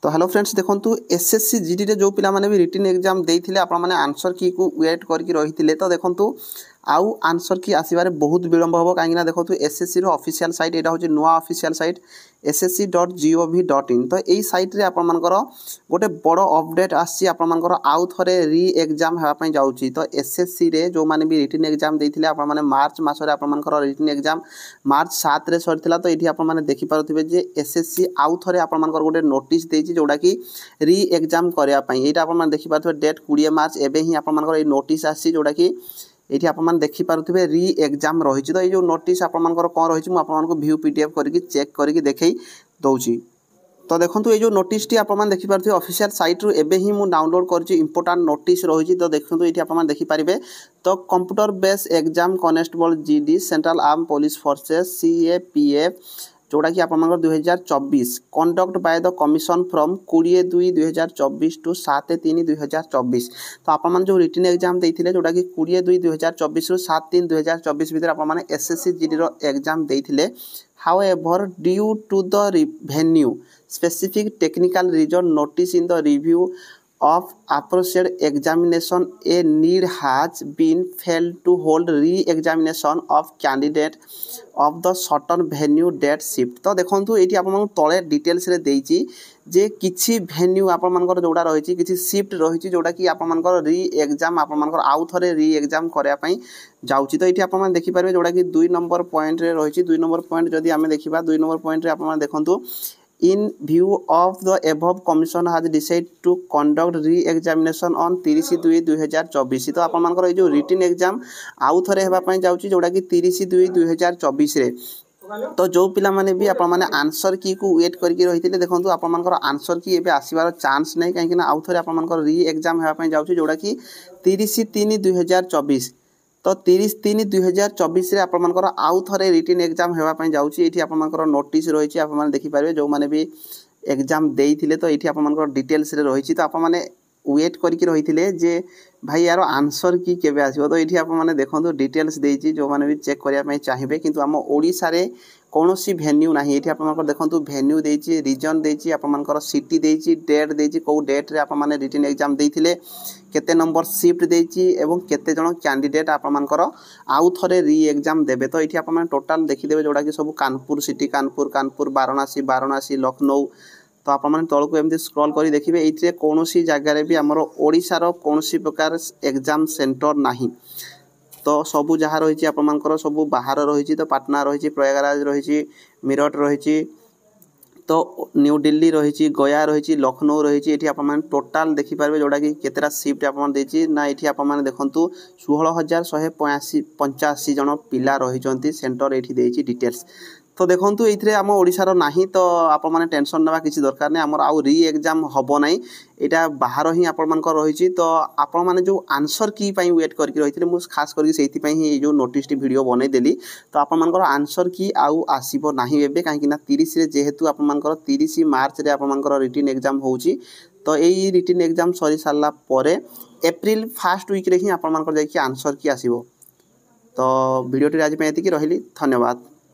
तो hello friends देखो SSC GD रे जो पिला माने भी रिटन एग्जाम देइथिले आपण माने आंसर की को वेट करके रहिथिले तो देखो आउ आंसर की आसीबारे बहुत विलंब होबो काहेकि ना देखो एसएससी रो ऑफिशियल साइट एटा होची नुवा ऑफिशियल साइट ssc.gov.in तो एई साइट रे आपण मानकर गोटे बड़ अपडेट आसी आपण मानकर आउ थरे री एग्जाम हेबा पई जाउची तो एसएससी रे जो माने भी रिटन एग्जाम देइथिले आपण माने मार्च मास रे आपण मानकर रिटन एग्जाम मार्च 7 रे सरिथिला तो एठी आपण माने देखि पारुथिबे जे एसएससी आउ थरे आपण मानकर गोटे नोटिस देइची जोडा की री एग्जाम करया पई एटा आपण माने देखि पारुथिबे डेट 20 मार्च एबे ही आपण मानकर ए नोटिस आसी जोडा की एठी आपण मान देखि पारुथिबे री एग्जाम रहिछि तो ए जो नोटिस आपण मानकर कोन रहिछि मु आपण मानको व्यू पीडीएफ करके चेक करके देखै दउछि तो देखंतु ए जो नोटिस टी आपण मान देखि पारुथिबे ऑफिशियल साइट रु एबे ही मु डाउनलोड करछि इंपोर्टेंट नोटिस रहिछि तो देखंतु एठी आपण मान देखि पारिबे तो computer base exam constable GD central arm police forces CAPF जोड़ा कि आपण 2024 conduct by the commission from 22/2024 to 7/3/2024 तो आपण जो रिटन एग्जाम देइथिले जोड़ा कि 22/2024 रु 7/3/2024 भीतर आपण एसएससी जीडी रो एग्जाम देइथिले however due to the venue specific technical reason notice in the review of appropriate examination a need has been failed to hold re-examination of candidate of the certain venue date shift तो देखंतु एठी आपण तळे details रे देइची जे किछि venue आपण मानकर जोडा रहिछि किछि शिफ्ट रहिछि जोडा कि आपण मानकर री एग्जाम आपण मानकर आउ थरे री एग्जाम करया पई जाउछि तो एठी आपण मान देखि पारबे जोडा कि 2 नंबर पॉइंट रे रहिछि 2 नंबर पॉइंट जदि हमें देखिबा 2 नंबर पॉइंट रे आपण मान देखंतु In view of the above, Commission has decided to conduct re-examination on 30/2/2024 तो आपण मानकर जो रिटन एग्जाम आउ थरे हेबा पई जाउची जोडा कि 30/2/2024 रे तो जो पिला माने भी आपण माने आंसर की को वेट करके रहिथिले देखंतु आपण मानकर आंसर की एबे आसीबार चांस नै काहे कि ना आउ थरे आपण मानकर री एग्जाम हेबा पई जाउची जोडा कि 30/3/2024 तो 30/3/2024 रे आपण मानकर आउ थरे रिटन एग्जाम हेबा पई जाउची एठी आपण मानकर नोटिस रहिछि आपण माने देखि पारबे जो माने भी एग्जाम देइथिले तो एठी आपण मानकर डिटेल्स रे रहिछि तो आपण माने वेट करके रहिथिले जे भाई यार आंसर की केबे आसीबो तो एठी आपण माने देखंतु डिटेल्स देइछि जो माने भी चेक करिया पई चाहिबे किंतु हम ओडिसा रे कोनोसी वेन्यू नाही एठी आपण मानकर देखंतु वेन्यू देइछि रीजन देइछि आपण मानकर सिटी देइछि डेट देइछि को डेट रे आपण माने रिटन एग्जाम देइथिले केते नंबर शिफ्ट देइछि एवं केते जण कैंडिडेट आपण मानकर आउ थरे री एग्जाम देबे तो एठी आपण माने टोटल देखि देबे जोडा कि सब कानपुर सिटी कानपुर वाराणसी लखनऊ तो आपण माने तळ को एमती स्क्रॉल करी देखिबे एइथे कोनोसी जगह रे भी हमरो ओडिसा रो कोनोसी प्रकार एग्जाम सेंटर नाही तो सबु जहाँ रही आपण मानकर सबु बाहर रही तो पाटना रही प्रयागराज रही मीरठ रही तो न्यू दिल्ली रही गया रही लखनऊ रही ये आप टोटाल देखिपारे जोटा कि केतेटा शिफ्ट आप ना ये आप देखु 16,185 जन पिला रही सेंटर ये डिटेल्स तो देखो ये आम ओडिशार नाही तो आप मैंने टेंशन ना किसी दरकार नहीं आमर आउ री एग्जाम हम ना यहाँ बाहर ही आपण रही तो आपण मैंने जो आंसर की वेट करके रही मुझे खास करके ही जो नोटिस वीडियो बनईदेली तो आपण आंसर की आउ आसब ना ए कहीं 30 जेहेतु आप 30 मार्च रे आपण रिटन एग्जाम होउची तो यही रिटन एग्जाम सरी सारा पर एप्रिल फर्स्ट वीक रे ही आपण जाकि आंसर की आसब तो वीडियो आज एतिकी रही धन्यवाद।